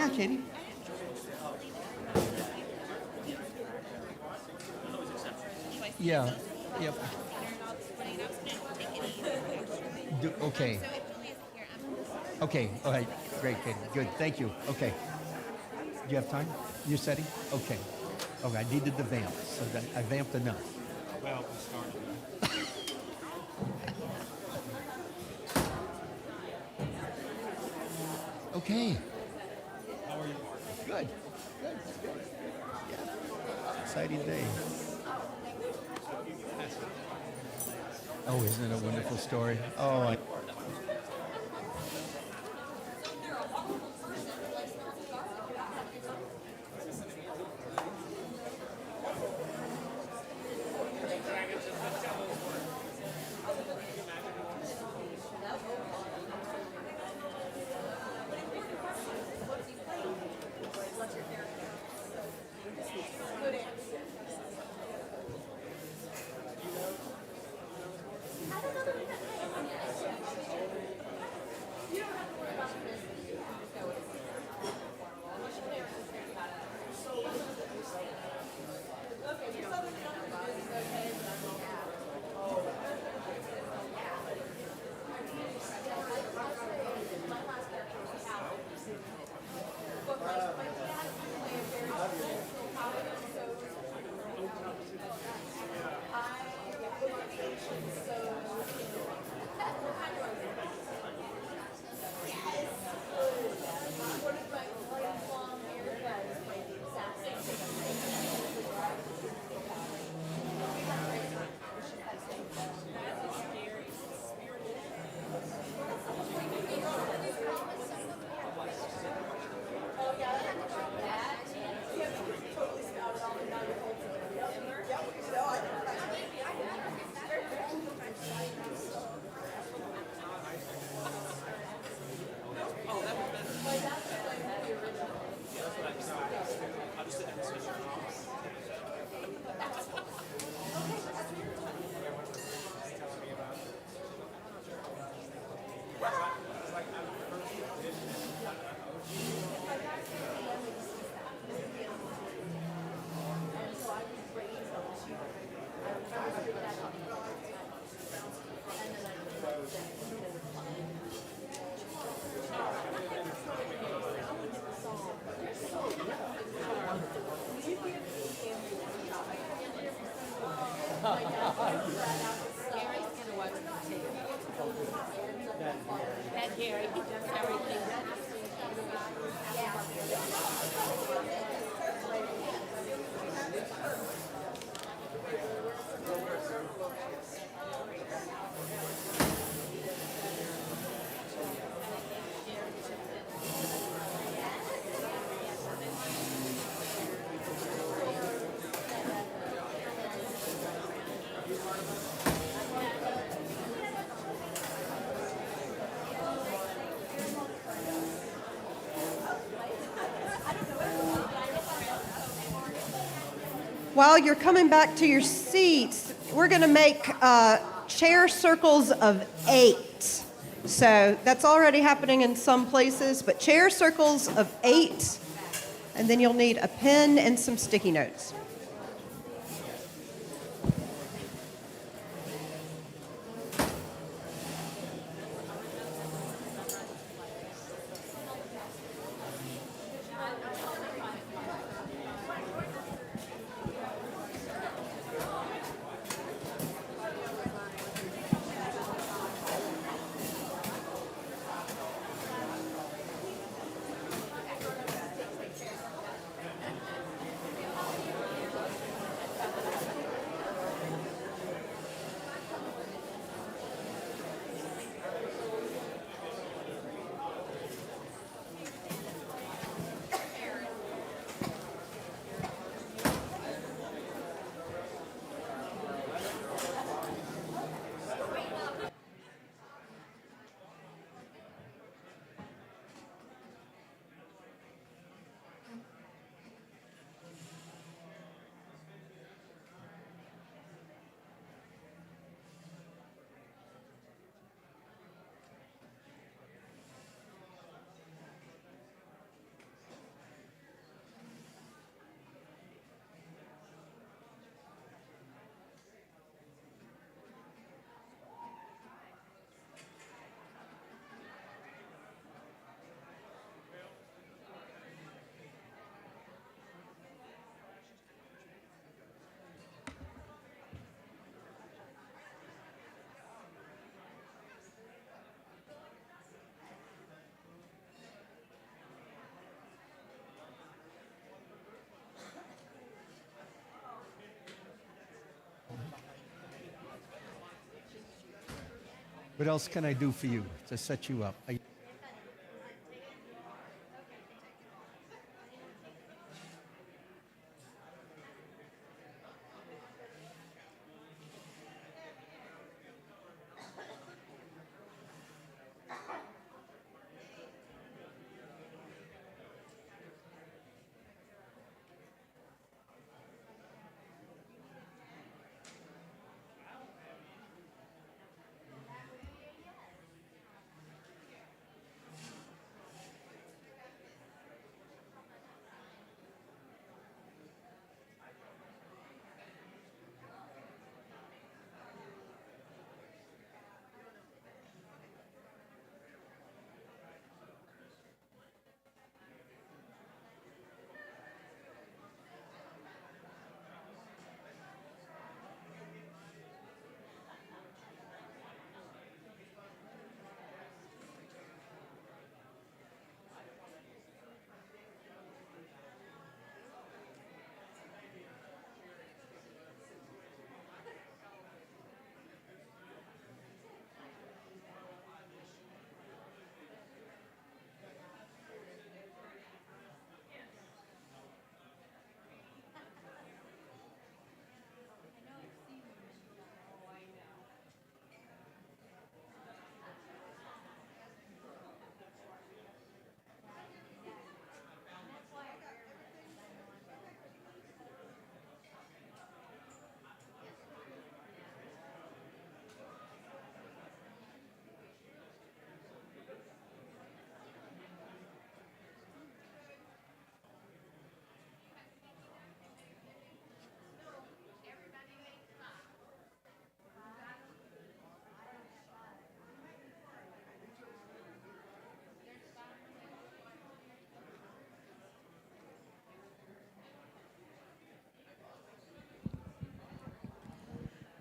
Yeah, Katie. Yeah. Yep. Okay. Okay. All right. Great, Katie. Good. Thank you. Okay. Do you have time? You're setting? Okay. Okay. I needed the vamp, so that I vamped enough. Well, we started. Okay. How are you, Mark? Good. Good. Good. Yeah. Exciting day. Oh, isn't it a wonderful story? Oh, That Gary, he does everything. While you're coming back to your seats, we're going to make chair circles of 8. So that's already happening in some places, but chair circles of 8, and then you'll need a pen and some sticky notes. What else can I do for you to set you up?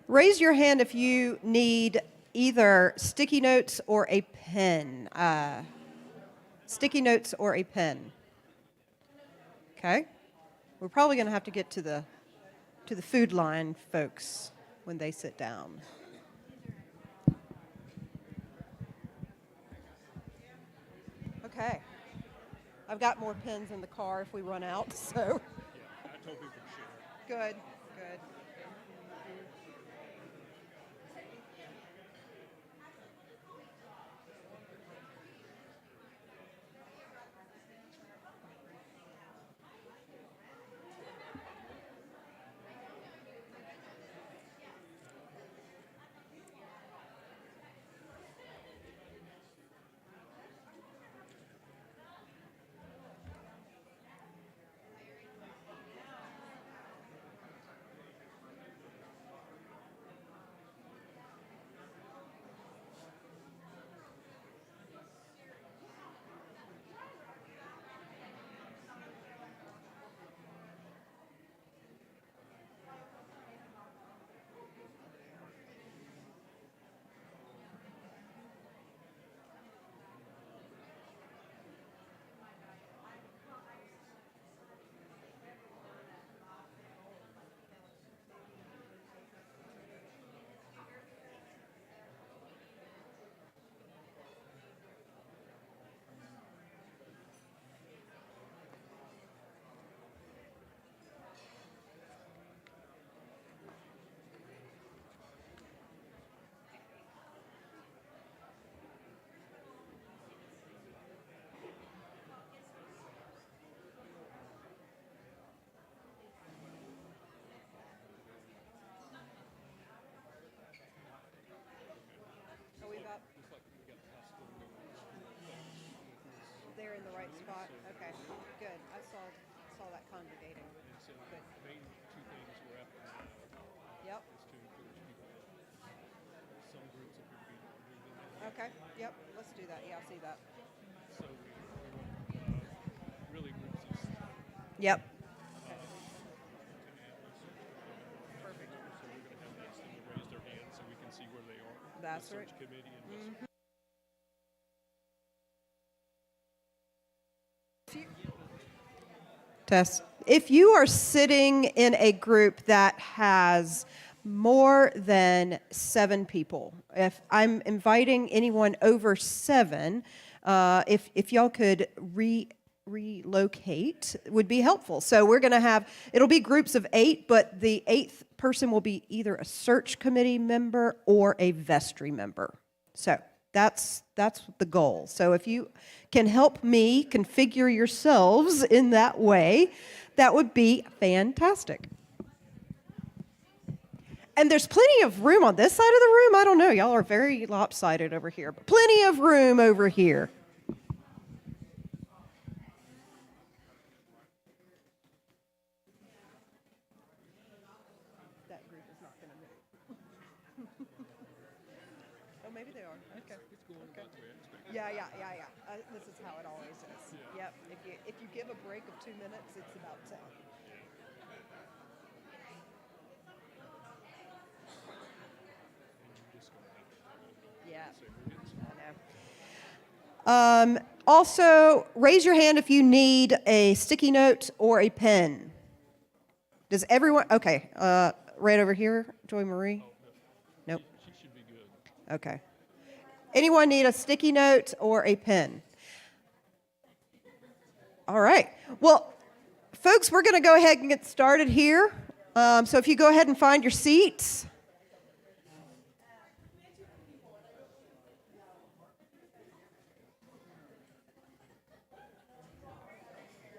Raise your hand if you need either sticky notes or a pen. Sticky notes or a pen. Okay. We're probably going to have to get to the food line folks when they sit down. Okay. I've got more pens in the car if we run out, so. Yeah, I told people to share. Good, good. They're in the right spot? Okay, good. I saw that congregating. And so Good. the main two things were after that Yep. is to encourage people. Some groups appear to be larger than others. Okay. Yep. Let's do that. Yeah, I see that. So we want really groups of Yep. perfect. So we're going to have ask them to raise their hands so we can see where they are. That's the right. search committee and just Test. If you are sitting in a group that has more than 7 people. If I'm inviting anyone over 7, if y'all could relocate would be helpful. So we're going to have, it'll be groups of 8, but the 8th person will be either a search committee member or a vestry member. So that's the goal. So if you can help me configure yourselves in that way, that would be fantastic. And there's plenty of room on this side of the room. I don't know. Y'all are very lopsided over here, but plenty of room over here. That group is not going to move. Oh, maybe they are. Okay. It's going about the way I expected. Yeah. This is how it always is. Yep. If you give a break of 2 minutes, it's about 10. Yeah, I know. Also, raise your hand if you need a sticky note or a pen. Does everyone? Okay, right over here, Joy Marie. Nope. She should be good. Okay. Anyone need a sticky note or a pen? All right. Well, folks, we're going to go ahead and get started here. So if you go ahead and find your seats.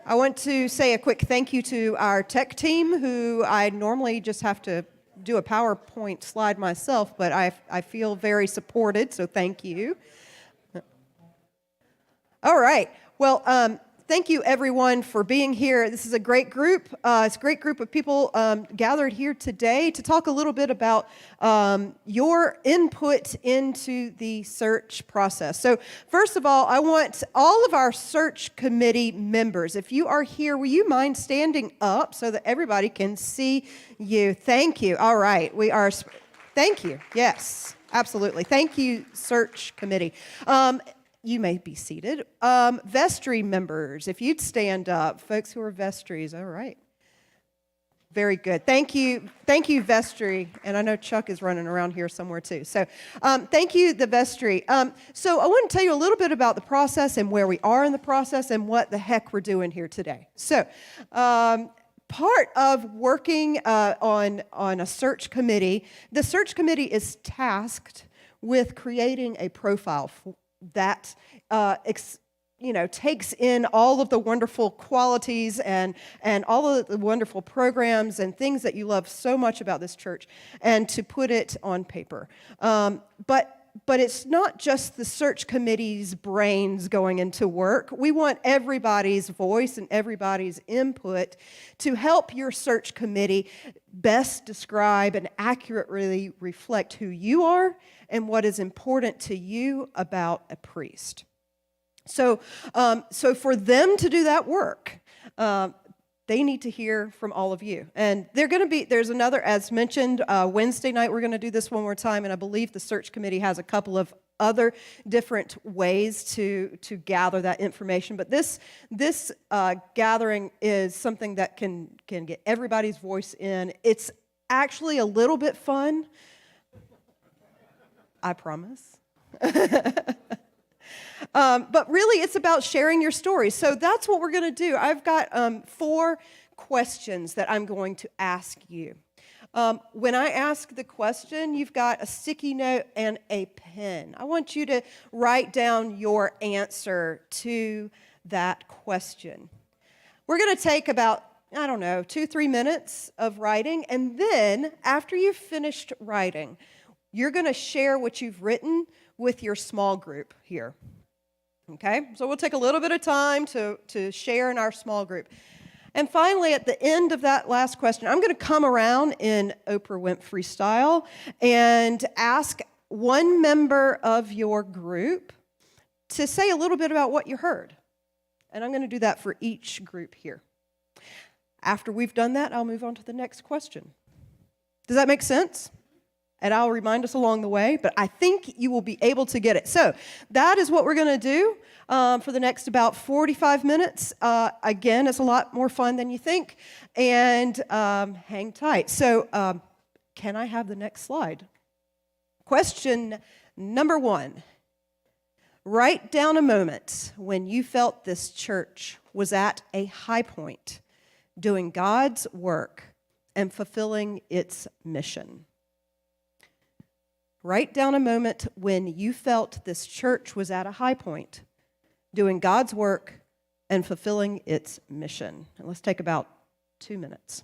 I want to say a quick thank you to our tech team, who I normally just have to do a PowerPoint slide myself, but I feel very supported, so thank you. All right. Well, thank you, everyone, for being here. This is a great group. It's a great group of people gathered here today to talk a little bit about your input into the search process. So first of all, I want all of our search committee members, if you are here, will you mind standing up so that everybody can see you? Thank you. All right. Thank you. Yes, absolutely. Thank you, search committee. You may be seated. Vestry members, if you'd stand up. Folks who are vestries, all right. Very good. Thank you, vestry. And I know Chuck is running around here somewhere too. So thank you, the vestry. So I want to tell you a little bit about the process and where we are in the process and what the heck we're doing here today. So part of working on a search committee, the search committee is tasked with creating a profile that takes in all of the wonderful qualities and all of the wonderful programs and things that you love so much about this church, and to put it on paper. But it's not just the search committee's brains going into work. We want everybody's voice and everybody's input to help your search committee best describe and accurately reflect who you are and what is important to you about a priest. So for them to do that work, they need to hear from all of you. And there's another, as mentioned, Wednesday night, we're going to do this one more time, and I believe the search committee has a couple of other different ways to gather that information. But this gathering is something that can get everybody's voice in. It's actually a little bit fun, I promise. But really, it's about sharing your story. So that's what we're going to do. I've got 4 questions that I'm going to ask you. When I ask the question, you've got a sticky note and a pen. I want you to write down your answer to that question. We're going to take about, 2-3 minutes of writing. And then, after you've finished writing, you're going to share what you've written with your small group here. Okay? So we'll take a little bit of time to share in our small group. And finally, at the end of that last question, I'm going to come around in Oprah Winfrey style and ask one member of your group to say a little bit about what you heard. And I'm going to do that for each group here. After we've done that, I'll move on to the next question. Does that make sense? And I'll remind us along the way, but I think you will be able to get it. So that is what we're going to do for the next about 45 minutes. Again, it's a lot more fun than you think, and hang tight. So Can I have the next slide? Question number 1. Write down a moment when you felt this church was at a high point, doing God's work and fulfilling its mission. Write down a moment when you felt this church was at a high point, doing God's work and fulfilling its mission. And let's take about 2 minutes.